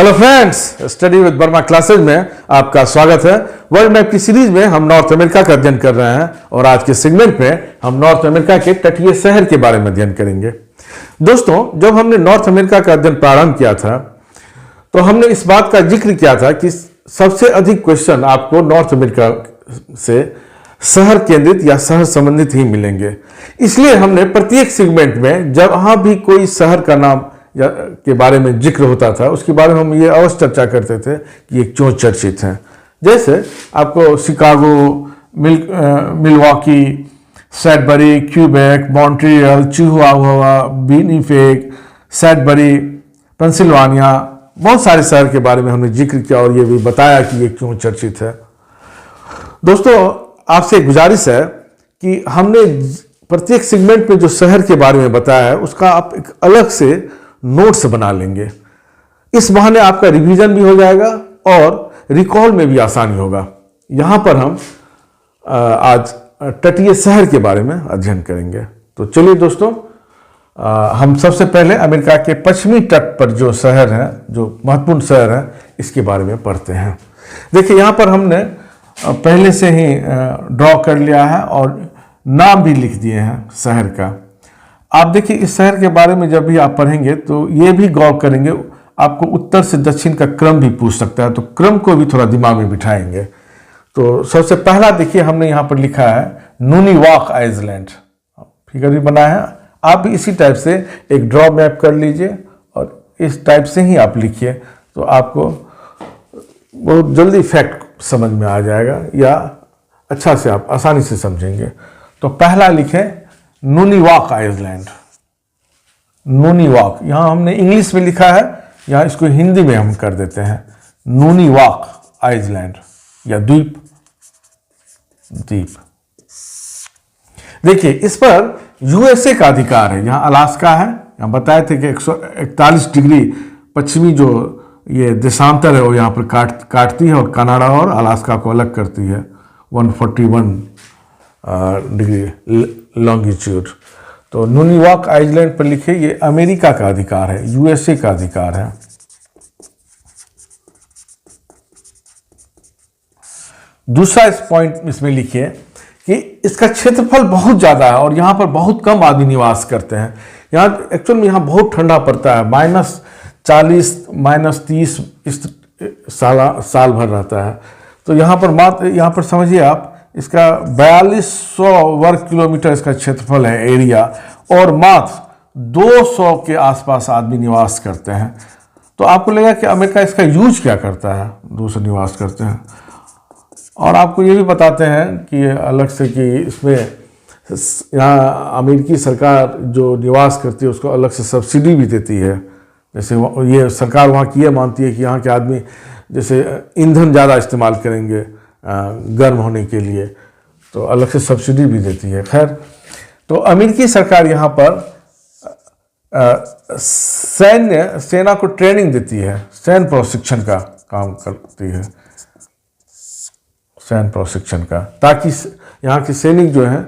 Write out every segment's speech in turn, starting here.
Hello friends, study with Verma classes में आपका स्वागत है। वर्ल्ड मैप की सीरीज में हम नॉर्थ अमेरिका का अध्ययन कर रहे हैं और आज के सेगमेंट में हम नॉर्थ अमेरिका के तटीय शहर के बारे में अध्ययन करेंगे। दोस्तों, जब हमने नॉर्थ अमेरिका का अध्ययन प्रारंभ किया था तो हमने इस बात का जिक्र किया था कि सबसे अधिक क्वेश्चन आपको नॉर्थ अमेरिका से शहर केंद्रित या शहर संबंधित ही मिलेंगे। इसलिए हमने प्रत्येक सेगमेंट में जहां भी कोई शहर का नाम के बारे में जिक्र होता था उसके बारे में हम ये अवश्य चर्चा करते थे कि ये क्यों चर्चित हैं। जैसे आपको Chicago, Milwaukee, Sudbury, Quebec, Montreal, Chihuahua, Winnipeg, Sudbury, Pennsylvania, बहुत सारे शहर के बारे में हमने जिक्र किया और ये भी बताया कि ये क्यों चर्चित है। दोस्तों, आपसे गुजारिश है कि हमने प्रत्येक सेगमेंट में जो शहर के बारे में बताया है उसका आप एक अलग से नोट्स बना लेंगे। इस बहाने आपका रिवीजन भी हो जाएगा और रिकॉल में भी आसानी होगा। यहां पर हम आज तटीय शहर के बारे में अध्ययन करेंगे। तो चलिए दोस्तों, हम सबसे पहले अमेरिका के पश्चिमी तट पर जो शहर हैं, जो महत्वपूर्ण शहर हैं, इसके बारे में पढ़ते हैं। देखिए, यहां पर हमने पहले से ही ड्रॉ कर लिया है और नाम भी लिख दिए हैं शहर का। आप देखिए, इस शहर के बारे में जब भी आप पढ़ेंगे तो ये भी गौर करेंगे, आपको उत्तर से दक्षिण का क्रम भी पूछ सकता है, तो क्रम को भी थोड़ा दिमाग में बिठाएंगे। तो सबसे पहला देखिए, हमने यहाँ पर लिखा है नूनीवाक आइलैंड। फिगर भी बना है। आप भी इसी टाइप से एक ड्रॉ मैप कर लीजिए और इस टाइप से ही आप लिखिए, तो आपको बहुत जल्दी फैक्ट समझ में आ जाएगा या अच्छा से आप आसानी से समझेंगे। तो पहला लिखें नूनीवाक आइलैंड। नूनीवाक, यहां हमने इंग्लिश में लिखा है, यहां इसको हिंदी में हम कर देते हैं नूनीवाक आइलैंड या द्वीप। देखिए, इस पर यूएसए का अधिकार है। यहां अलास्का है, यहां बताए थे कि 141 डिग्री पश्चिमी जो ये देशांतर है वो यहां पर काटती है और कनाडा और अलास्का को अलग करती है 141 डिग्री लॉन्गिट्यूड। तो नूनीवाक आइलैंड पर लिखे ये अमेरिका का अधिकार है, यूएसए का अधिकार है। दूसरा इस पॉइंट इसमें लिखिए कि इसका क्षेत्रफल बहुत ज़्यादा है और यहाँ पर बहुत कम आदमी निवास करते हैं। यहाँ एक्चुअल में यहाँ बहुत ठंडा पड़ता है, -40 -30 इस साल भर रहता है। तो यहाँ पर समझिए आप, इसका 4200 वर्ग किलोमीटर इसका क्षेत्रफल है, एरिया, और मात्र 200 के आसपास आदमी निवास करते हैं। तो आपको लगेगा कि अमेरिका इसका यूज क्या करता है, 200 निवास करते हैं। और आपको ये भी बताते हैं कि अलग से कि इसमें यहाँ अमेरिकी सरकार जो निवास करती है उसको अलग से सब्सिडी भी देती है। जैसे ये सरकार वहाँ की ये मानती है कि यहाँ के आदमी जैसे ईंधन ज़्यादा इस्तेमाल करेंगे गर्म होने के लिए, तो अलग से सब्सिडी भी देती है। खैर, तो अमेरिकी सरकार यहाँ पर सेना को ट्रेनिंग देती है, सैन्य प्रशिक्षण का काम करती है, सैन्य प्रशिक्षण का, ताकि यहाँ के सैनिक जो हैं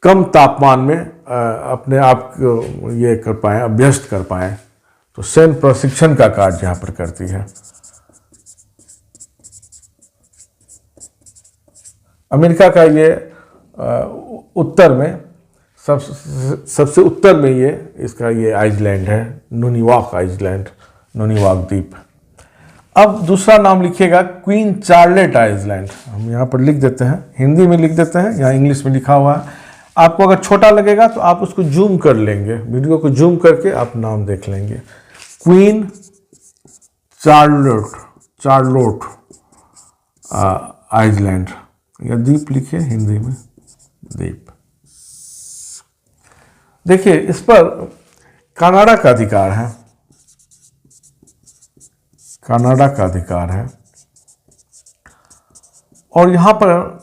कम तापमान में अपने आप को ये कर पाएँ, अभ्यस्त कर पाएँ। तो सैन्य प्रशिक्षण का कार्य यहाँ पर करती है। अमेरिका का ये उत्तर में सबसे उत्तर में ये इसका ये आइलैंड है, नूनीवाक आइलैंड, नूनीवाक द्वीप। अब दूसरा नाम लिखिएगा क्वीन चार्लेट आइलैंड। हम यहाँ पर लिख देते हैं, हिंदी में लिख देते हैं, यहाँ इंग्लिश में लिखा हुआ है। आपको अगर छोटा लगेगा तो आप उसको जूम कर लेंगे, वीडियो को जूम करके आप नाम देख लेंगे। क्वीन चार्लोट आइलैंड या द्वीप लिखिए, हिंदी में द्वीप। देखिए, इस पर कनाडा का अधिकार है, कनाडा का अधिकार है। और यहाँ पर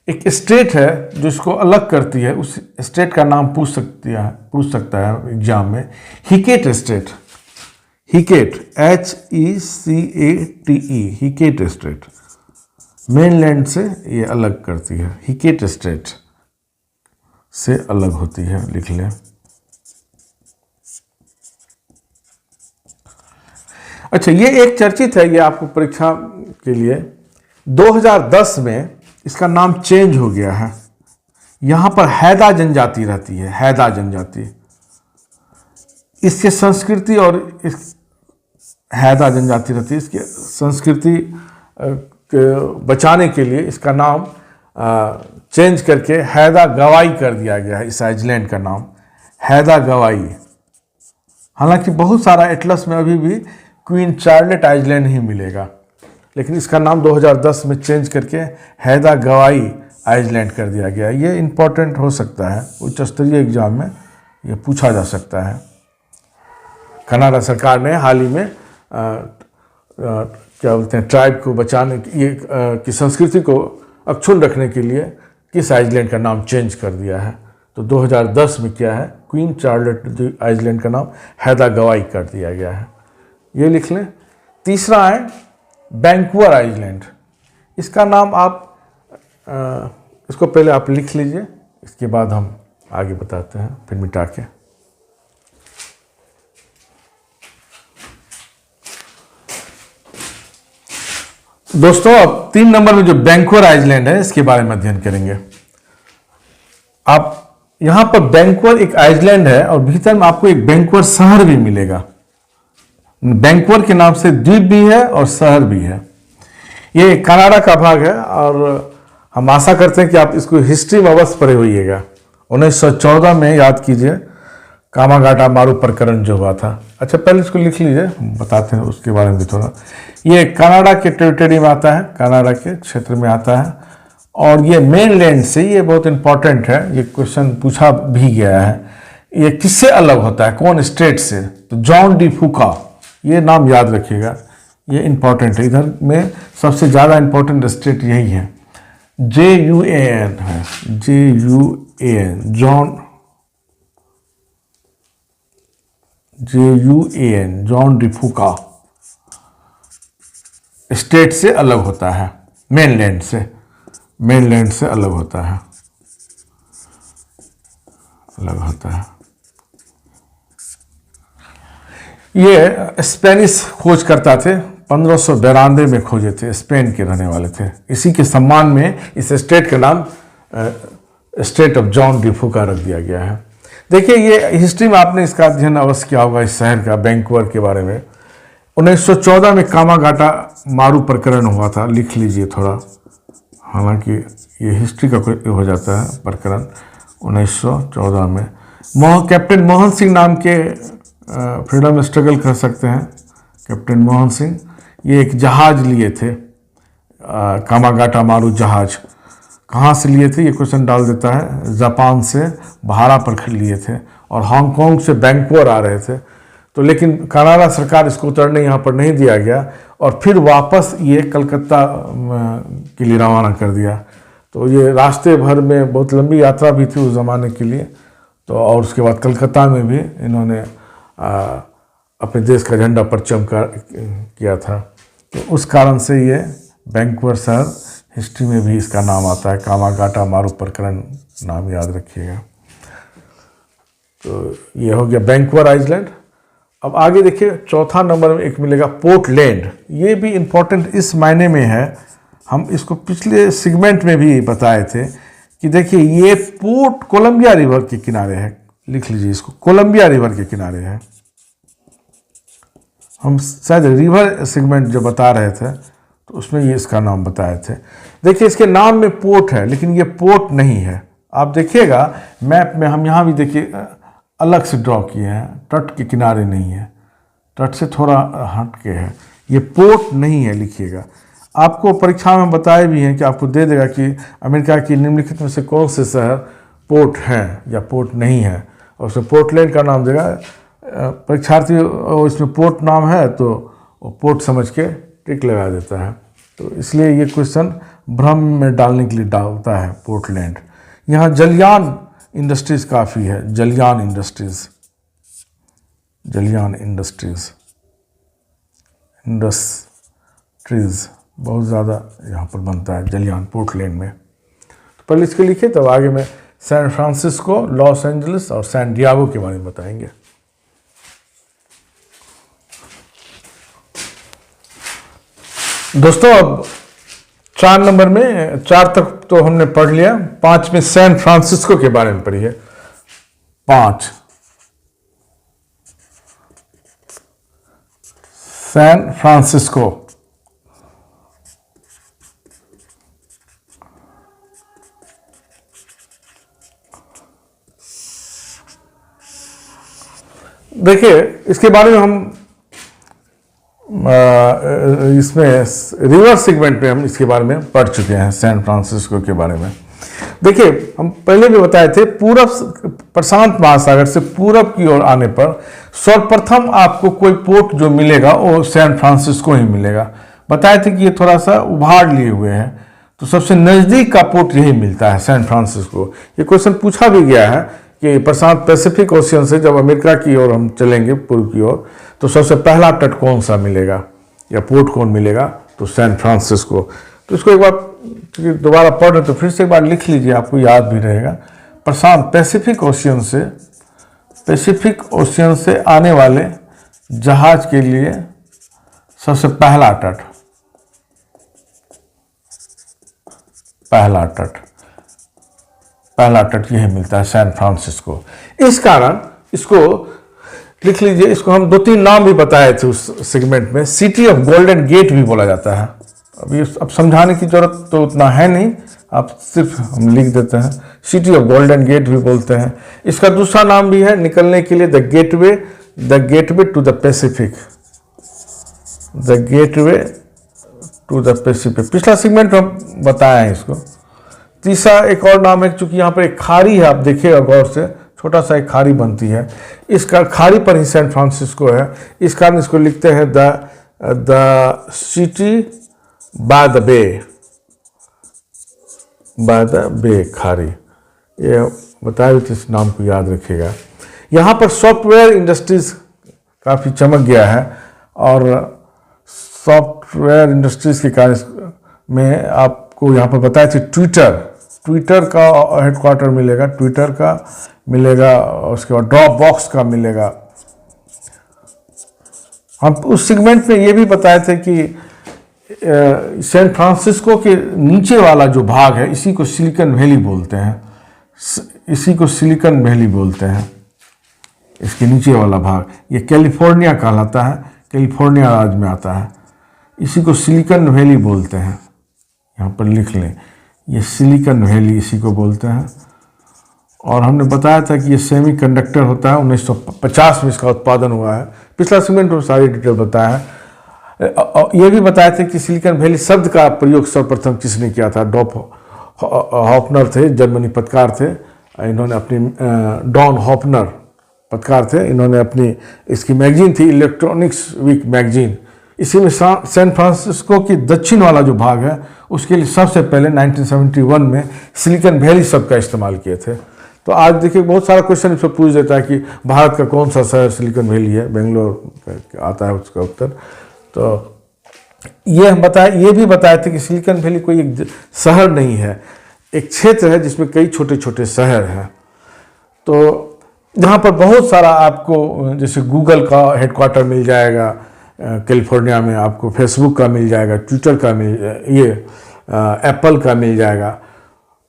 एक स्टेट है जो इसको अलग करती है, उस स्टेट का नाम पूछ सकता है एग्जाम में, हिकेट स्टेट। हिकेट, HECATE, हिकेट स्टेट मेनलैंड से ये अलग करती है, हिकेट स्टेट से अलग होती है, लिख लें। अच्छा, ये एक चर्चित है, ये आपको परीक्षा के लिए 2010 में इसका नाम चेंज हो गया है। यहाँ पर हैदा जनजाति रहती है, हैदा जनजाति। इसके संस्कृति और इस हैदा जनजाति रहती है, इसकी संस्कृति बचाने के लिए इसका नाम चेंज करके हैदा गवाई कर दिया गया है। इस आइलैंड का नाम हैदा गवाई। हालांकि बहुत सारा एटलस में अभी भी क्वीन चार्लेट आइलैंड ही मिलेगा, लेकिन इसका नाम 2010 में चेंज करके हैदा गवाई आइलैंड कर दिया गया। ये इम्पोर्टेंट हो सकता है, उच्च स्तरीय एग्जाम में ये पूछा जा सकता है। कनाडा सरकार ने हाल ही में क्या बोलते हैं, ट्राइब को बचाने की संस्कृति को अक्षुण्ण रखने के लिए किस आइलैंड का नाम चेंज कर दिया है। तो 2010 में क्या है, क्वीन चार्लेट आइलैंड का नाम हैदा गवाई कर दिया गया है। ये लिख लें। तीसरा है वैंकूवर आइलैंड। इसका नाम आप इसको पहले आप लिख लीजिए, इसके बाद हम आगे बताते हैं, फिर मिटा के। दोस्तों, अब 3 नंबर में जो वैंकूवर आइलैंड है, इसके बारे में अध्ययन करेंगे। आप यहां पर वैंकूवर एक आइलैंड है और भीतर में आपको एक वैंकूवर शहर भी मिलेगा। वैंकूवर के नाम से द्वीप भी है और शहर भी है। ये कनाडा का भाग है और हम आशा करते हैं कि आप इसको हिस्ट्री में अवश्य पढ़े होइएगा। 1914 में याद कीजिए कामागाटा मारू प्रकरण जो हुआ था। अच्छा, पहले इसको लिख लीजिए, हम बताते हैं उसके बारे में भी थोड़ा। ये कनाडा के टेरिटरी में आता है, कनाडा के क्षेत्र में आता है और ये मेनलैंड से, ये बहुत इंपॉर्टेंट है, ये क्वेश्चन पूछा भी गया है। ये किससे अलग होता है, कौन स्टेट से? तो जॉन डी फूका, ये नाम याद रखिएगा, ये इंपॉर्टेंट है। इधर में सबसे ज़्यादा इंपॉर्टेंट स्टेट यही है, JUAN है, JUAN, जॉन डी फूका स्टेट से अलग होता है, मेनलैंड से अलग होता है, ये स्पेनिश खोजकर्ता थे, 1592 में खोजे थे, स्पेन के रहने वाले थे। इसी के सम्मान में इस स्टेट का नाम स्टेट ऑफ जॉन डी फूका रख दिया गया है। देखिए, ये हिस्ट्री में आपने इसका अध्ययन अवश्य किया होगा, इस शहर का, वैंकूवर के बारे में। 1914 में कामागाटा मारू प्रकरण हुआ था, लिख लीजिए थोड़ा, हालांकि ये हिस्ट्री का हो जाता है प्रकरण। 1914 में कैप्टन मोहन सिंह नाम के फ्रीडम स्ट्रगल कर सकते हैं, कैप्टन मोहन सिंह, ये एक जहाज लिए थे, कामागाटा मारू जहाज। कहाँ से लिए थे ये क्वेश्चन डाल देता है, जापान से भाड़ा पर लिए थे और हांगकांग से वैंकूवर आ रहे थे। तो लेकिन कनाडा सरकार इसको उतरने यहाँ पर नहीं दिया गया और फिर वापस ये कलकत्ता के लिए रवाना कर दिया। तो ये रास्ते भर में बहुत लंबी यात्रा भी थी उस ज़माने के लिए। तो और उसके बाद कलकत्ता में भी इन्होंने अपने देश का झंडा परचम किया था। तो उस कारण से ये वैंकूवर शहर हिस्ट्री में भी इसका नाम आता है, कामागाटा मारू प्रकरण नाम याद रखिएगा। तो ये हो गया वैंकूवर आइलैंड। अब आगे देखिए, चौथा नंबर में एक मिलेगा पोर्टलैंड। ये भी इम्पोर्टेंट इस मायने में है, हम इसको पिछले सेगमेंट में भी बताए थे कि देखिए ये पोर्ट कोलंबिया रिवर के किनारे है, लिख लीजिए इसको, कोलंबिया रिवर के किनारे है। हम शायद रिवर सेगमेंट जो बता रहे थे तो उसमें ये इसका नाम बताए थे। देखिए इसके नाम में पोर्ट है, लेकिन ये पोर्ट नहीं है। आप देखिएगा मैप में, हम यहाँ भी देखिए अलग से ड्रॉ किए हैं, तट के किनारे नहीं है, तट से थोड़ा हट के है, ये पोर्ट नहीं है, लिखिएगा। आपको परीक्षा में बताए भी हैं कि आपको दे देगा कि अमेरिका की निम्नलिखित में से कौन से शहर पोर्ट हैं या पोर्ट नहीं है, और उसमें पोर्टलैंड का नाम देगा। परीक्षार्थी इसमें पोर्ट नाम है तो पोर्ट समझ के टिक लगा देता है। तो इसलिए ये क्वेश्चन भ्रम में डालने के लिए डालता है पोर्टलैंड। यहाँ जलयान इंडस्ट्रीज़ काफ़ी है, जलयान इंडस्ट्रीज़ बहुत ज़्यादा यहाँ पर बनता है, जलयान पोर्टलैंड में। तो पहले इसके लिखे, तब आगे में सैन फ्रांसिस्को, लॉस एंजलिस और सैन डियागो के बारे में बताएंगे। दोस्तों अब 4 नंबर में, 4 तक तो हमने पढ़ लिया, 5 में सैन फ्रांसिस्को के बारे में पढ़िए। 5 सैन फ्रांसिस्को। देखिए इसके बारे में हम इसमें रिवर सेगमेंट में हम इसके बारे में पढ़ चुके हैं, सैन फ्रांसिस्को के बारे में। देखिए हम पहले भी बताए थे, पूरब प्रशांत महासागर से पूरब की ओर आने पर सर्वप्रथम आपको कोई पोर्ट जो मिलेगा वो सैन फ्रांसिस्को ही मिलेगा। बताए थे कि ये थोड़ा सा उभाड़ लिए हुए हैं, तो सबसे नज़दीक का पोर्ट यही मिलता है, सैन फ्रांसिस्को। ये क्वेश्चन पूछा भी गया है कि प्रशांत पैसिफिक ओशियन से जब अमेरिका की ओर हम चलेंगे पूर्व की ओर, तो सबसे पहला तट कौन सा मिलेगा या पोर्ट कौन मिलेगा, तो सैन फ्रांसिस्को। तो इसको एक बार दोबारा पढ़ रहे तो फिर से एक बार लिख लीजिए, आपको याद भी रहेगा। प्रशांत पैसिफिक ओशियन से आने वाले जहाज के लिए सबसे पहला तट यही मिलता है, सैन फ्रांसिस्को। इस कारण इसको लिख लीजिए, इसको हम 2-3 नाम भी बताए थे उस सेगमेंट में। सिटी ऑफ गोल्डन गेट भी बोला जाता है। अब समझाने की जरूरत तो उतना है नहीं, आप सिर्फ हम लिख देते हैं, सिटी ऑफ गोल्डन गेट भी बोलते हैं। इसका दूसरा नाम भी है निकलने के लिए, the gateway to the Pacific, पिछला सेगमेंट में हम बताया है इसको। तीसरा एक और नाम है, चूंकि यहाँ पर एक खाड़ी है, आप देखिएगा गौर से, छोटा सा एक खाड़ी बनती है, इसका खाड़ी पर ही सैन फ्रांसिस्को है, इस कारण इसको लिखते हैं द सिटी बाय द बे खाड़ी। ये बताया तो इस नाम को याद रखिएगा। यहाँ पर सॉफ्टवेयर इंडस्ट्रीज काफ़ी चमक गया है, और सॉफ्टवेयर इंडस्ट्रीज के कार्य में आपको यहाँ पर बताया थे ट्विटर का हेडक्वार्टर मिलेगा, उसके बाद ड्रॉप बॉक्स का मिलेगा। हम उस सेगमेंट में ये भी बताए थे कि सैन फ्रांसिस्को के नीचे वाला जो भाग है, इसी को सिलिकॉन वैली बोलते हैं, इसके नीचे वाला भाग ये कैलिफोर्निया कहलाता है, कैलिफोर्निया राज्य में आता है, इसी को सिलिकॉन वैली बोलते हैं। यहाँ पर लिख लें, ये सिलिकॉन वैली इसी को बोलते हैं। और हमने बताया था कि ये सेमीकंडक्टर होता है, 1950 में इसका उत्पादन हुआ है। पिछला सेगमेंट में सारी डिटेल बताया है। ये भी बताया था कि सिलिकॉन वैली शब्द का प्रयोग सर्वप्रथम किसने किया था, डॉप हॉफनर थे, जर्मनी पत्रकार थे, इन्होंने अपनी डॉन हॉफनर पत्रकार थे, इन्होंने अपनी इसकी मैगजीन थी इलेक्ट्रॉनिक्स वीक मैगजीन, इसी में सैन फ्रांसिस्को की दक्षिण वाला जो भाग है उसके लिए सबसे पहले 1971 में सिलिकॉन वैली शब्द का इस्तेमाल किए थे। तो आज देखिए बहुत सारा क्वेश्चन इस पर पूछ देता है कि भारत का कौन सा शहर सिलिकॉन वैली है, बेंगलोर आता है उसका उत्तर। तो ये भी बताए थे कि सिलिकॉन वैली कोई एक शहर नहीं है, एक क्षेत्र है जिसमें कई छोटे छोटे शहर हैं। तो यहाँ पर बहुत सारा आपको, जैसे गूगल का हेडक्वार्टर मिल जाएगा कैलिफोर्निया में, आपको फेसबुक का मिल जाएगा, ट्विटर का एप्पल का मिल जाएगा।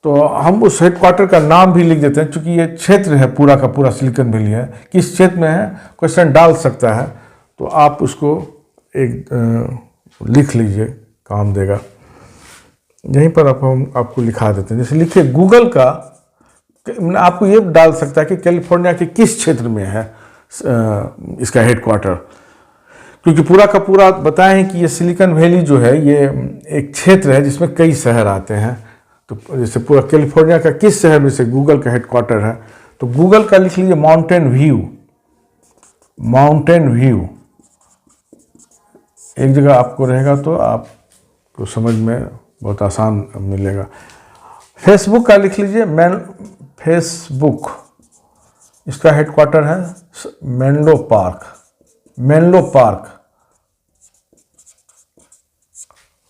तो हम उस हेडक्वार्टर का नाम भी लिख देते हैं, क्योंकि ये क्षेत्र है पूरा का पूरा सिलिकॉन वैली है, किस क्षेत्र में है क्वेश्चन डाल सकता है, तो आप उसको एक लिख लीजिए, काम देगा। यहीं पर हम आपको लिखा देते हैं, जैसे लिखिए गूगल का, आपको ये डाल सकता है कि कैलिफोर्निया के किस क्षेत्र में है इसका हेडक्वार्टर, क्योंकि पूरा का पूरा बताएं कि ये सिलिकॉन वैली जो है ये एक क्षेत्र है जिसमें कई शहर आते हैं। तो जैसे पूरा कैलिफोर्निया का किस शहर में से गूगल का हेडक्वार्टर है, तो गूगल का लिख लीजिए माउंटेन व्यू। एक जगह आपको रहेगा तो आपको समझ में बहुत आसान मिलेगा। फेसबुक का लिख लीजिए फेसबुक, इसका हेडक्वार्टर है मेनलो पार्क।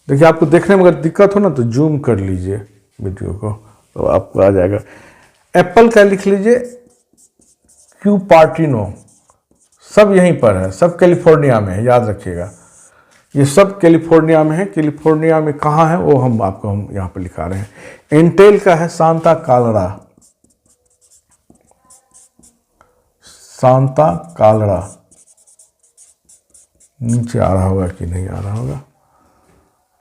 देखिए आपको देखने में अगर दिक्कत हो ना तो जूम कर लीजिए वीडियो को, तो आपको आ जाएगा। एप्पल का लिख लीजिए क्यूपर्टिनो, सब यहीं पर है, सब कैलिफोर्निया में है, याद रखिएगा। ये सब कैलिफोर्निया में है। कैलिफोर्निया में कहाँ है वो हम यहाँ पर लिखा रहे हैं। इंटेल का है सांता क्लारा, सांता क्लारा, नीचे आ रहा होगा कि नहीं आ रहा होगा।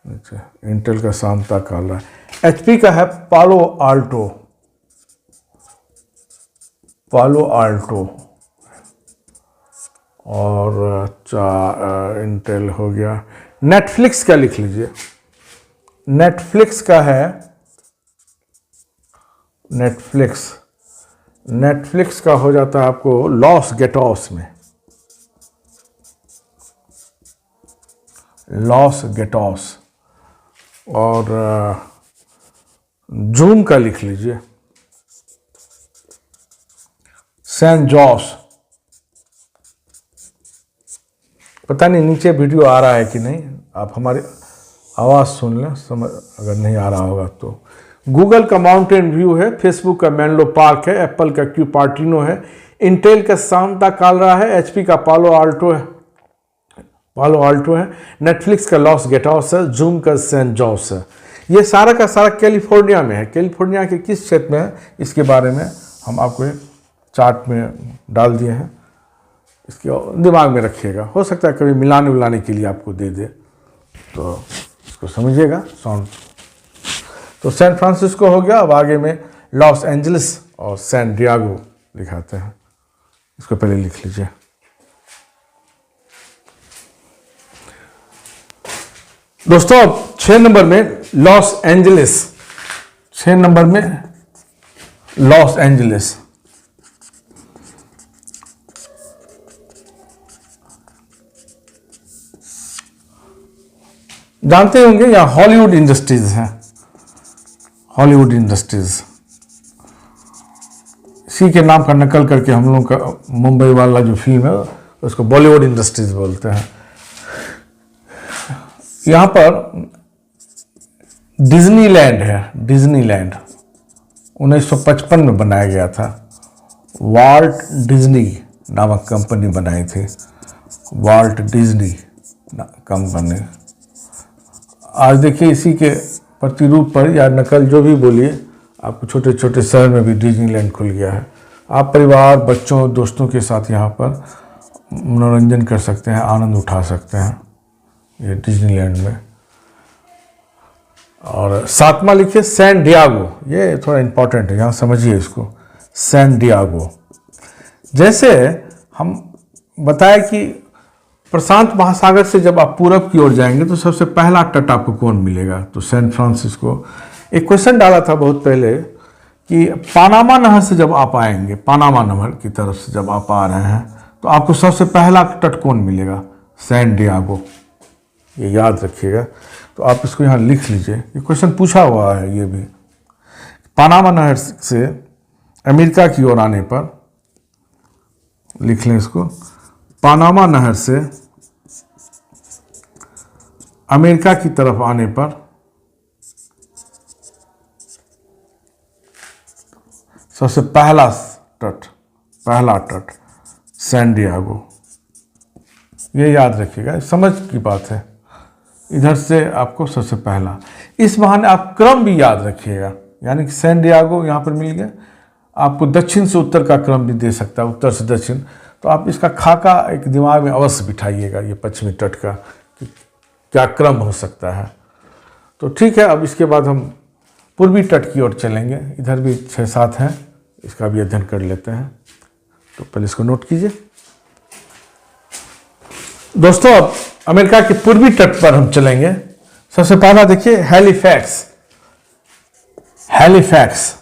अच्छा, इंटेल का सांता क्लारा। एचपी का है पालो आल्टो, पालो आल्टो। और इंटेल हो गया। नेटफ्लिक्स का लिख लीजिए, नेटफ्लिक्स का है, नेटफ्लिक्स, नेटफ्लिक्स का हो जाता है आपको लॉस गेटोस में, लॉस गेटोस। और जूम का लिख लीजिए सैन जोस। पता नहीं नीचे वीडियो आ रहा है कि नहीं, आप हमारी आवाज़ सुन लें, समझ अगर नहीं आ रहा होगा तो। गूगल का माउंटेन व्यू है, फेसबुक का मेनलो पार्क है, एप्पल का क्यूपर्टिनो है, इंटेल का सांता क्लारा है, एचपी का पालो आल्टो है, पालो आल्टो है, नेटफ्लिक्स का लॉस गेटोस है, जूम का सैन जोस है। ये सारा का सारा कैलिफोर्निया में है। कैलिफोर्निया के किस क्षेत्र में है इसके बारे में हम आपको चार्ट में डाल दिए हैं, इसके दिमाग में रखिएगा। हो सकता है कभी मिलाने के लिए आपको दे दे, तो इसको समझिएगा। साउंड तो सैन फ्रांसिस्को हो गया। अब आगे में लॉस एंजलिस और सैन डियागो लिखाते हैं, इसको पहले लिख लीजिए। दोस्तों अब 6 नंबर में लॉस एंजलिस, 6 नंबर में लॉस एंजलिस। जानते होंगे यहाँ हॉलीवुड इंडस्ट्रीज है, हॉलीवुड इंडस्ट्रीज। इसी के नाम का नकल करके हम लोग का मुंबई वाला जो फिल्म है उसको बॉलीवुड इंडस्ट्रीज बोलते हैं। यहाँ पर डिज्नीलैंड है, डिज्नीलैंड 1955 में बनाया गया था। वाल्ट डिज्नी नामक कंपनी बनाई थी, वाल्ट डिज्नी कंपनी। आज देखिए इसी के प्रतिरूप पर या नकल जो भी बोलिए, आपको छोटे छोटे शहर में भी डिज्नीलैंड खुल गया है। आप परिवार, बच्चों, दोस्तों के साथ यहाँ पर मनोरंजन कर सकते हैं, आनंद उठा सकते हैं ये डिज्नीलैंड में। और 7वां लिखिए सैन डियागो, ये थोड़ा इम्पोर्टेंट है, यहाँ समझिए इसको। सैन डियागो, जैसे हम बताए कि प्रशांत महासागर से जब आप पूरब की ओर जाएंगे तो सबसे पहला तट आपको कौन मिलेगा, तो सैन फ्रांसिस्को। एक क्वेश्चन डाला था बहुत पहले कि पानामा नहर से जब आप आएंगे, पानामा नहर की तरफ से जब आप आ रहे हैं तो आपको सबसे पहला तट कौन मिलेगा, सैन डियागो। ये याद रखिएगा। तो आप इसको यहाँ लिख लीजिए, ये क्वेश्चन पूछा हुआ है ये भी। पानामा नहर से अमेरिका की ओर आने पर, लिख लें इसको, पानामा नहर से अमेरिका की तरफ आने पर सबसे पहला तट सैन डियागो। ये याद रखिएगा, समझ की बात है। इधर से आपको सबसे पहला, इस बहाने आप क्रम भी याद रखिएगा, यानी कि सैन डियागो यहाँ पर मिल गया। आपको दक्षिण से उत्तर का क्रम भी दे सकता है, उत्तर से दक्षिण। तो आप इसका खाका एक दिमाग में अवश्य बिठाइएगा, ये पश्चिमी तट का कि क्या क्रम हो सकता है। तो ठीक है, अब इसके बाद हम पूर्वी तट की ओर चलेंगे। इधर भी 6-7 हैं, इसका भी अध्ययन कर लेते हैं। तो पहले इसको नोट कीजिए दोस्तों। अब अमेरिका के पूर्वी तट पर हम चलेंगे। सबसे पहला देखिए हैलिफैक्स, हैलिफैक्स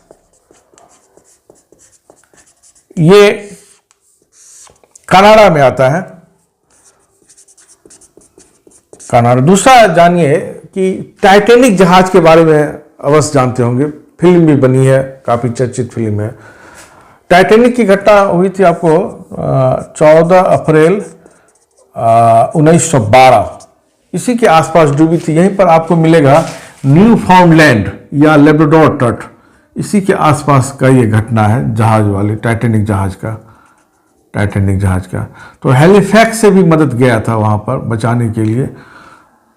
ये कनाडा में आता है, कनाडा। दूसरा जानिए कि टाइटैनिक जहाज के बारे में अवश्य जानते होंगे, फिल्म भी बनी है, काफ़ी चर्चित फिल्म है। टाइटैनिक की घटना हुई थी आपको 14 अप्रैल 1912, इसी के आसपास डूबी थी। यहीं पर आपको मिलेगा न्यू फाउंडलैंड या लेब्राडोर तट, इसी के आसपास का ये घटना है जहाज वाले टाइटैनिक जहाज का, टाइटैनिक जहाज का। तो हैलिफैक्स से भी मदद गया था वहाँ पर बचाने के लिए।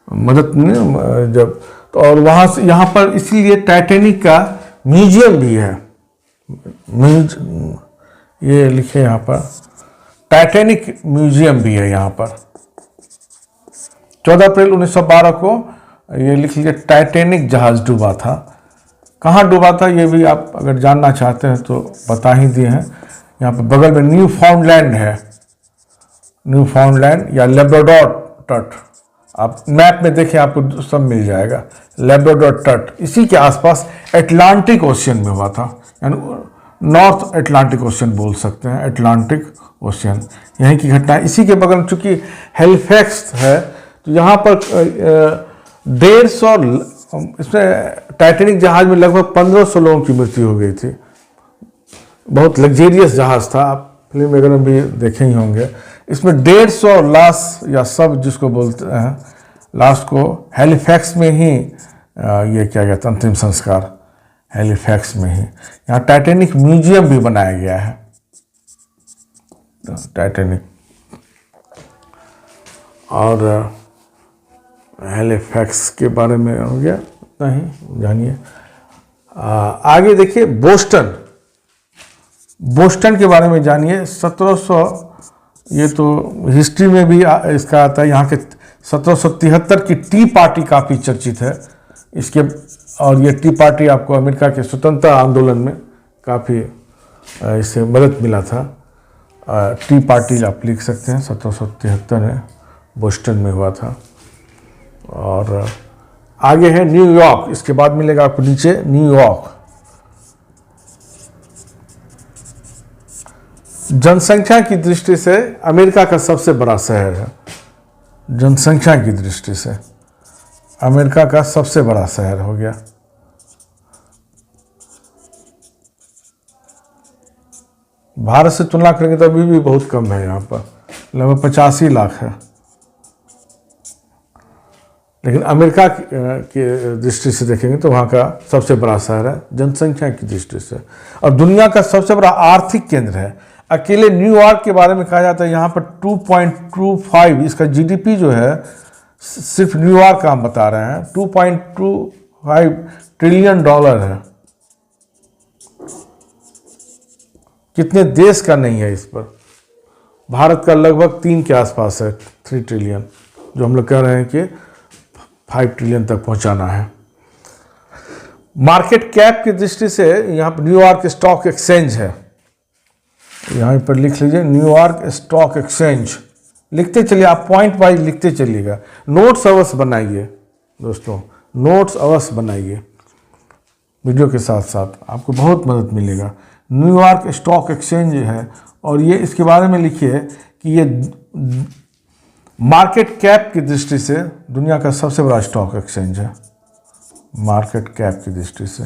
मदद ने जब तो, और वहाँ से यहाँ पर इसीलिए टाइटैनिक का म्यूजियम भी है। ये लिखे यहाँ पर टाइटैनिक म्यूजियम भी है यहाँ पर। 14 अप्रैल 1912 को ये लिख लीजिए टाइटैनिक जहाज डूबा था। कहाँ डूबा था ये भी आप अगर जानना चाहते हैं तो बता ही दिए हैं। यहाँ पर बगल में न्यू फाउंडलैंड है, न्यू फाउंडलैंड या लेब्राडोर तट, आप मैप में देखें आपको सब मिल जाएगा। लेब्राडोर तट इसी के आसपास अटलांटिक ओशियन में हुआ था, यानी नॉर्थ अटलांटिक ओशियन बोल सकते हैं, अटलांटिक ओशियन यहीं की घटना है। इसी के बगल में चूंकि हेलिफैक्स है तो यहाँ पर 150 इसमें टाइटैनिक जहाज में लगभग 1500 लोगों की मृत्यु हो गई थी। बहुत लग्जेरियस जहाज था, आप फिल्म वगैरह भी देखे ही होंगे। इसमें 150 लाश या सब जिसको बोलते हैं लाश को हैलिफैक्स में ही ये किया गया था, अंतिम संस्कार हैलिफैक्स में ही। यहाँ टाइटैनिक म्यूजियम भी बनाया गया है। टाइटैनिक और हैलिफैक्स के बारे में हो गया, इतना ही जानिए। आगे देखिए बोस्टन, बोस्टन के बारे में जानिए। 1700 ये तो हिस्ट्री में भी इसका आता है। यहाँ के 1773 की टी पार्टी काफ़ी चर्चित है इसके, और ये टी पार्टी आपको अमेरिका के स्वतंत्रता आंदोलन में काफ़ी इससे मदद मिला था। टी पार्टी आप लिख सकते हैं, 1773 में बोस्टन में हुआ था। और आगे है न्यूयॉर्क, इसके बाद मिलेगा आपको नीचे न्यूयॉर्क। जनसंख्या की दृष्टि से अमेरिका का सबसे बड़ा शहर है। जनसंख्या की दृष्टि से अमेरिका का सबसे बड़ा शहर हो गया। भारत से तुलना करेंगे तो अभी भी बहुत कम है, यहाँ पर लगभग 85 लाख है। लेकिन अमेरिका की दृष्टि से देखेंगे तो वहाँ का सबसे बड़ा शहर है जनसंख्या की दृष्टि से, और दुनिया का सबसे बड़ा आर्थिक केंद्र है। अकेले न्यूयॉर्क के बारे में कहा जाता है यहाँ पर 2.25 इसका जीडीपी जो है, सिर्फ न्यूयॉर्क का हम बता रहे हैं, 2.25 ट्रिलियन डॉलर है। कितने देश का नहीं है इस पर। भारत का लगभग 3 के आसपास है, 3 ट्रिलियन, जो हम लोग कह रहे हैं कि 5 ट्रिलियन तक पहुंचाना है। मार्केट कैप की दृष्टि से यहाँ पर न्यूयॉर्क स्टॉक एक्सचेंज है, यहाँ पर लिख लीजिए न्यूयॉर्क स्टॉक एक्सचेंज। लिखते चलिए आप, पॉइंट वाइज लिखते चलिएगा। नोट्स अवश्य बनाइए दोस्तों, नोट्स अवश्य बनाइए वीडियो के साथ साथ, आपको बहुत मदद मिलेगा। न्यूयॉर्क स्टॉक एक्सचेंज है, और ये इसके बारे में लिखिए कि ये मार्केट कैप की दृष्टि से दुनिया का सबसे बड़ा स्टॉक एक्सचेंज है। मार्केट कैप की दृष्टि से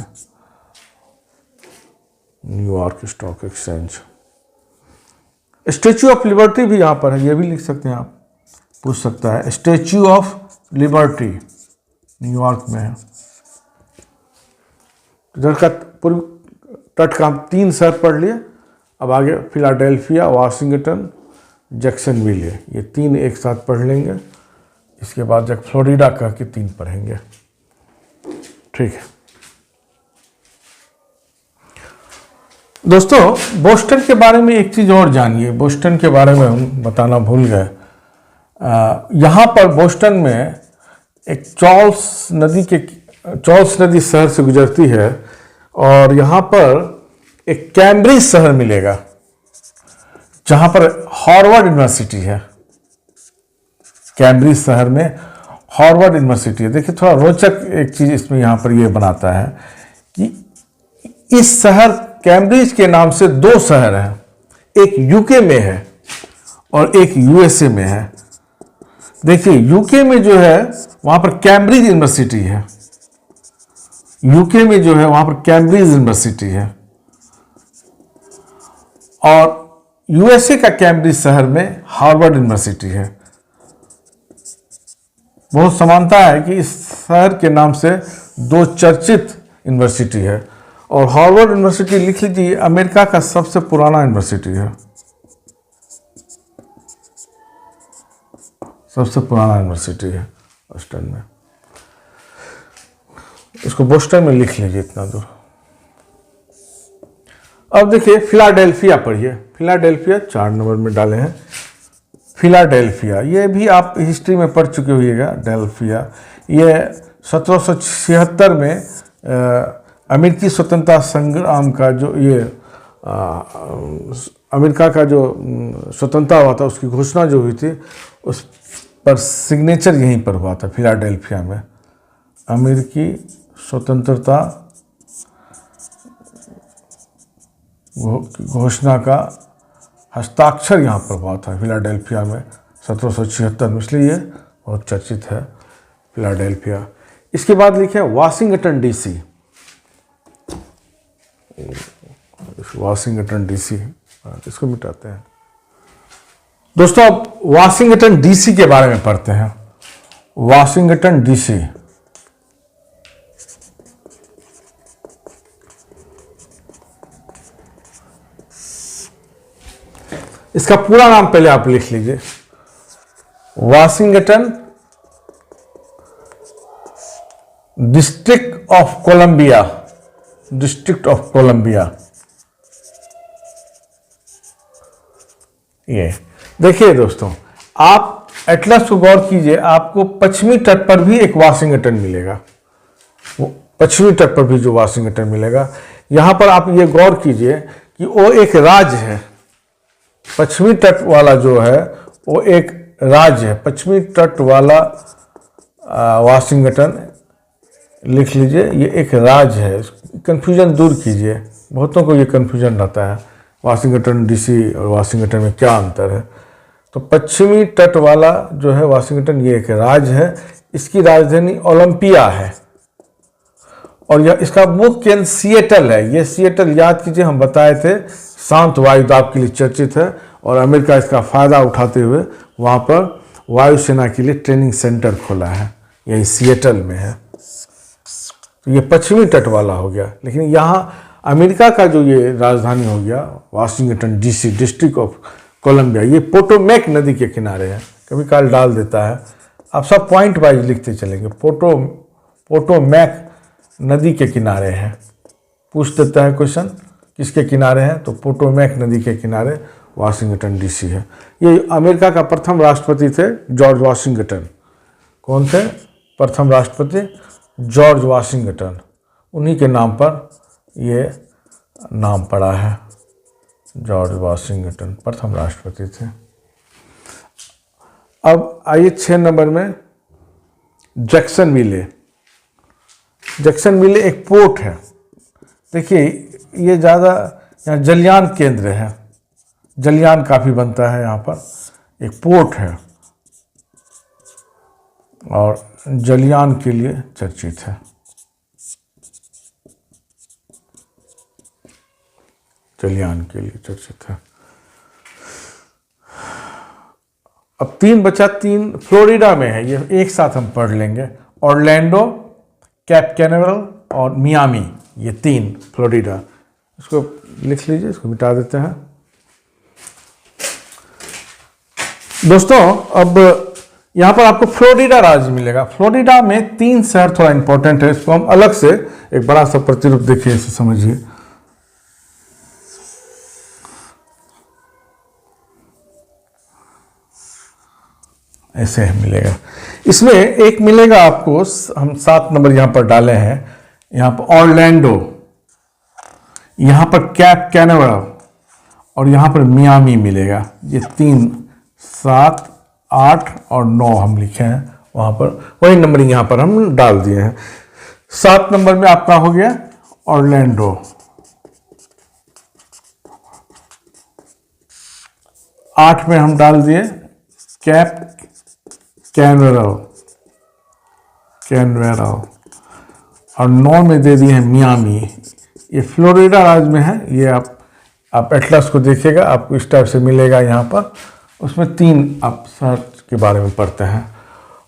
New York stock exchange. Statue of liberty भी यहाँ पर है, ये भी लिख सकते हैं आप, पूछ सकता है। स्टैच्यू ऑफ लिबर्टी न्यूयॉर्क में है। इधर का पूर्व तट का हम 3 शहर पढ़ लिए, अब आगे फिलाडेल्फिया, वाशिंगटन, जैक्सनविल, ये 3 एक साथ पढ़ लेंगे। इसके बाद जब फ्लोरिडा कह के 3 पढ़ेंगे, ठीक है दोस्तों। बोस्टन के बारे में एक चीज़ और जानिए, बोस्टन के बारे में हम बताना भूल गए। यहाँ पर बोस्टन में एक चार्ल्स नदी शहर से गुजरती है, और यहाँ पर एक कैम्ब्रिज शहर मिलेगा जहाँ पर हार्वर्ड यूनिवर्सिटी है। कैम्ब्रिज शहर में हार्वर्ड यूनिवर्सिटी है। देखिए थोड़ा रोचक एक चीज़ इसमें यहाँ पर ये बनाता है कि इस शहर कैम्ब्रिज के नाम से 2 शहर हैं, एक यूके में है और एक यूएसए में है। देखिए यूके में जो है वहाँ पर कैम्ब्रिज यूनिवर्सिटी है, यूके में जो है वहाँ पर कैम्ब्रिज यूनिवर्सिटी है, और यूएसए का कैम्ब्रिज शहर में हार्वर्ड यूनिवर्सिटी है। बहुत समानता है कि इस शहर के नाम से 2 चर्चित यूनिवर्सिटी है, और हार्वर्ड यूनिवर्सिटी लिख लीजिए अमेरिका का सबसे पुराना यूनिवर्सिटी है, सबसे पुराना यूनिवर्सिटी है बोस्टन में, इसको बोस्टन में लिख लीजिए इतना दूर। अब देखिए फिलाडेल्फिया पढ़िए, फिलाडेल्फिया 4 नंबर में डाले हैं। फिलाडेल्फिया ये भी आप हिस्ट्री में पढ़ चुके होइएगा। डेल्फिया ये 1776 में अमेरिकी स्वतंत्रता संग्राम का जो ये अमेरिका का जो स्वतंत्रता हुआ था उसकी घोषणा जो हुई थी उस पर सिग्नेचर यहीं पर हुआ था, फिलाडेल्फिया में। अमेरिकी स्वतंत्रता घोषणा का हस्ताक्षर यहाँ पर हुआ था फिलाडेल्फिया में 1776 में, इसलिए ये बहुत चर्चित है फिलाडेल्फिया। इसके बाद लिखे वाशिंगटन डीसी। वाशिंगटन डीसी, इसको मिटाते हैं। दोस्तों अब वाशिंगटन डीसी के बारे में पढ़ते हैं। वाशिंगटन डीसी इसका पूरा नाम पहले आप लिख लीजिए। Washington district of Columbia, district of Columbia. ये देखिए दोस्तों, आप एटलस को गौर कीजिए, आपको पश्चिमी तट पर भी एक वाशिंगटन मिलेगा। वो पश्चिमी तट पर भी जो वाशिंगटन मिलेगा, यहां पर आप ये गौर कीजिए कि वो एक राज्य है। पश्चिमी तट वाला जो है वो एक राज्य है। पश्चिमी तट वाला वाशिंगटन लिख लीजिए, ये एक राज्य है। कंफ्यूजन दूर कीजिए, बहुतों को ये कंफ्यूजन रहता है वाशिंगटन डीसी और वाशिंगटन में क्या अंतर है। तो पश्चिमी तट वाला जो है वाशिंगटन, ये एक राज्य है। इसकी राजधानी ओलंपिया है और यह इसका मुख्य केंद्र सिएटल है। ये सिएटल याद कीजिए, हम बताए थे शांत वायुदाब के लिए चर्चित है और अमेरिका इसका फ़ायदा उठाते हुए वहाँ पर वायुसेना के लिए ट्रेनिंग सेंटर खोला है, यही सिएटल में है। तो ये पश्चिमी तट वाला हो गया। लेकिन यहाँ अमेरिका का जो ये राजधानी हो गया Washington DC, district of Columbia, ये पोटोमैक नदी के किनारे है। कभी काल डाल देता है, आप सब पॉइंट वाइज लिखते चलेंगे। पोटोमैक नदी के किनारे है, पूछ देता है क्वेश्चन किसके किनारे हैं, तो पोटोमैक नदी के किनारे वाशिंगटन डीसी है। ये अमेरिका का प्रथम राष्ट्रपति थे जॉर्ज वाशिंगटन। कौन थे प्रथम राष्ट्रपति? George Washington. उन्हीं के नाम पर ये नाम पड़ा है, जॉर्ज वाशिंगटन प्रथम राष्ट्रपति थे। अब आइए 6 नंबर में जैक्सनविले। जैक्सनविले एक पोर्ट है। देखिए ये ज़्यादा यहाँ जलयान केंद्र है, जलयान काफ़ी बनता है यहाँ पर। एक पोर्ट है और जलयान के लिए चर्चित है। जलयान के लिए चर्चित है। अब 3 बचा, 3 फ्लोरिडा में है। ये एक साथ हम पढ़ लेंगे। ऑरलैंडो, कैप कैनावरल और मियामी, ये 3 फ्लोरिडा। इसको लिख लीजिए, इसको मिटा देते हैं। दोस्तों अब यहाँ पर आपको फ्लोरिडा राज्य मिलेगा। फ्लोरिडा में 3 शहर थोड़ा इंपॉर्टेंट है, इसको हम अलग से एक बड़ा सा प्रतिरूप देखिए, इसे समझिए। ऐसे मिलेगा। इसमें एक मिलेगा आपको, हम 7 नंबर यहाँ पर डाले हैं। यहाँ पर ऑरलैंडो, यहाँ पर कैप कैनावरल और यहाँ पर मियामी मिलेगा। ये 3, 7, 8 और 9 हम लिखे हैं वहाँ पर, वही नंबरिंग यहाँ पर हम डाल दिए हैं। 7 नंबर में आपका हो गया ऑरलैंडो, 8 में हम डाल दिए कैप कैनवेरल और 9 में दे दिए हैं मियामी। ये फ्लोरिडा राज्य में है। ये आप एटलस को देखिएगा, आपको इस टाइप से मिलेगा यहाँ पर। उसमें 3 आप शहर के बारे में पढ़ते हैं।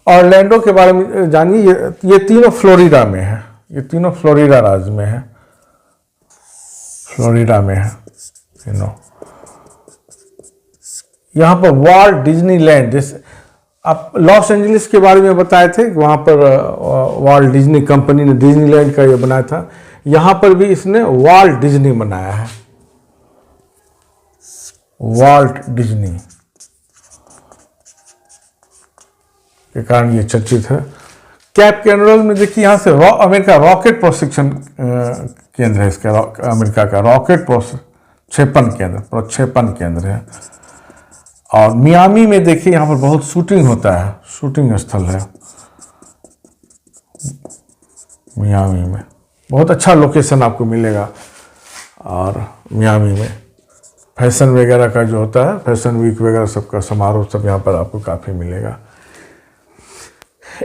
ऑरलैंडो के बारे में जानिए, ये तीनों फ्लोरिडा में है। ये तीनों फ्लोरिडा राज्य में है, फ्लोरिडा में है तीनों। यहाँ पर वॉल्ट डिज्नीलैंड, जैसे आप लॉस एंजलिस के बारे में बताए थे, वहाँ पर वॉल्ट डिज्नी कंपनी ने डिज्नीलैंड का ये बनाया था। यहाँ पर भी इसने वॉल्ट डिज्नी बनाया है, वॉल्ट डिज्नी के कारण ये चर्चित है। कैप कैनरल में देखिए, यहाँ से अमेरिका रॉकेट प्रशिक्षण केंद्र है इसका, अमेरिका का रॉकेट प्रक्षेपण केंद्र है। और मियामी में देखिए, यहाँ पर बहुत शूटिंग होता है, शूटिंग स्थल है मियामी में, बहुत अच्छा लोकेशन आपको मिलेगा। और मियामी में फैशन वगैरह का जो होता है, फैशन वीक वगैरह सबका समारोह सब यहाँ पर आपको काफ़ी मिलेगा।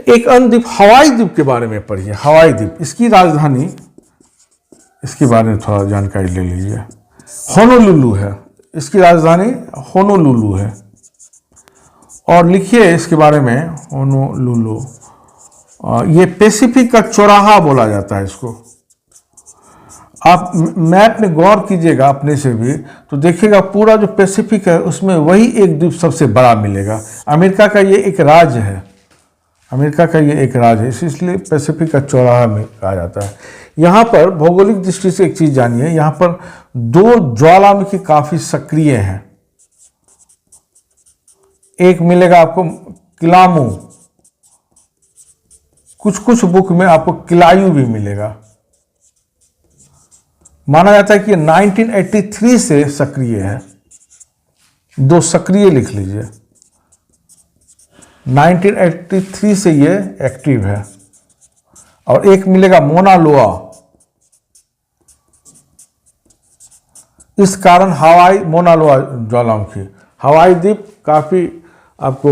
एक अन्य द्वीप हवाई द्वीप के बारे में पढ़िए, हवाई द्वीप, इसकी राजधानी, इसके बारे में थोड़ा जानकारी ले लीजिए। होनोलुलु है, इसकी राजधानी होनोलुलु है। और लिखिए इसके बारे में, होनोलुलु, ये पैसिफिक का चौराहा बोला जाता है इसको। आप मैप में गौर कीजिएगा अपने से भी, तो देखिएगा पूरा जो पैसिफिक है उसमें वही एक द्वीप सबसे बड़ा मिलेगा। अमेरिका का ये एक राज्य है, अमेरिका का ये एक राज्य है, इसलिए पैसिफिक का चौराहा में कहा जाता है। यहाँ पर भौगोलिक दृष्टि से एक चीज़ जानिए, यहाँ पर दो ज्वालामुखी काफ़ी सक्रिय हैं। एक मिलेगा आपको किलामू, कुछ बुक में आपको किलायू भी मिलेगा। माना जाता है कि 1983 से सक्रिय है, दो सक्रिय लिख लीजिए, 1983 से ये एक्टिव है। और एक मिलेगा मोना लोआ, इस कारण हवाई मोना लोआ ज्वालामुखी, हवाई द्वीप काफ़ी आपको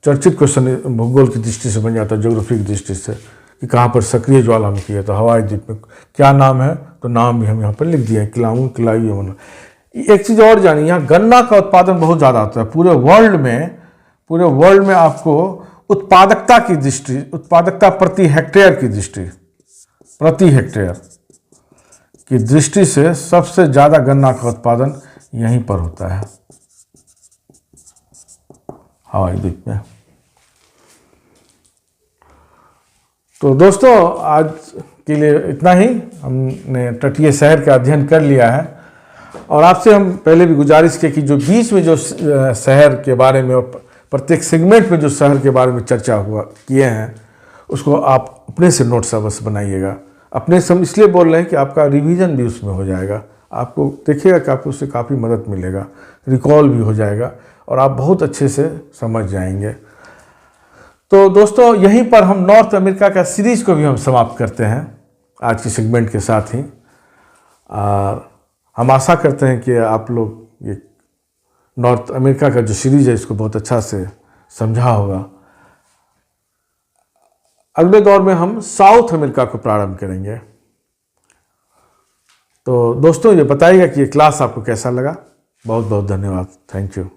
चर्चित क्वेश्चन भूगोल की दृष्टि से बन जाता है, ज्योग्राफी की दृष्टि से, कि कहाँ पर सक्रिय ज्वालामुखी है। तो हवाई द्वीप में क्या नाम है, तो नाम भी हम यहाँ पर लिख दिए हैं, किलामू, किलायू, मोना। एक चीज़ और जानिए, यहाँ गन्ना का उत्पादन बहुत ज़्यादा होता है पूरे वर्ल्ड में आपको उत्पादकता की दृष्टि, उत्पादकता प्रति हेक्टेयर की दृष्टि से सबसे ज़्यादा गन्ना का उत्पादन यहीं पर होता है, हवाई द्वीप में। तो दोस्तों आज के लिए इतना ही, हमने तटीय शहर का अध्ययन कर लिया है। और आपसे हम पहले भी गुजारिश की कि जो बीच में जो शहर के बारे में और प्रत्येक सेगमेंट में जो शहर के बारे में चर्चा किए हैं, उसको आप अपने से नोट्स अवश्य बनाइएगा। अपने से हम इसलिए बोल रहे हैं कि आपका रिवीजन भी उसमें हो जाएगा, आपको देखिएगा कि आपको उससे काफ़ी मदद मिलेगा, रिकॉल भी हो जाएगा और आप बहुत अच्छे से समझ जाएंगे। तो दोस्तों यहीं पर हम नॉर्थ अमेरिका का सीरीज़ को भी हम समाप्त करते हैं आज के सेगमेंट के साथ ही। और हम आशा करते हैं कि आप लोग ये नॉर्थ अमेरिका का जो सीरीज़ है इसको बहुत अच्छा से समझा होगा। अगले दौर में हम साउथ अमेरिका को प्रारंभ करेंगे। तो दोस्तों ये बताइएगा कि ये क्लास आपको कैसा लगा। बहुत बहुत धन्यवाद, थैंक यू।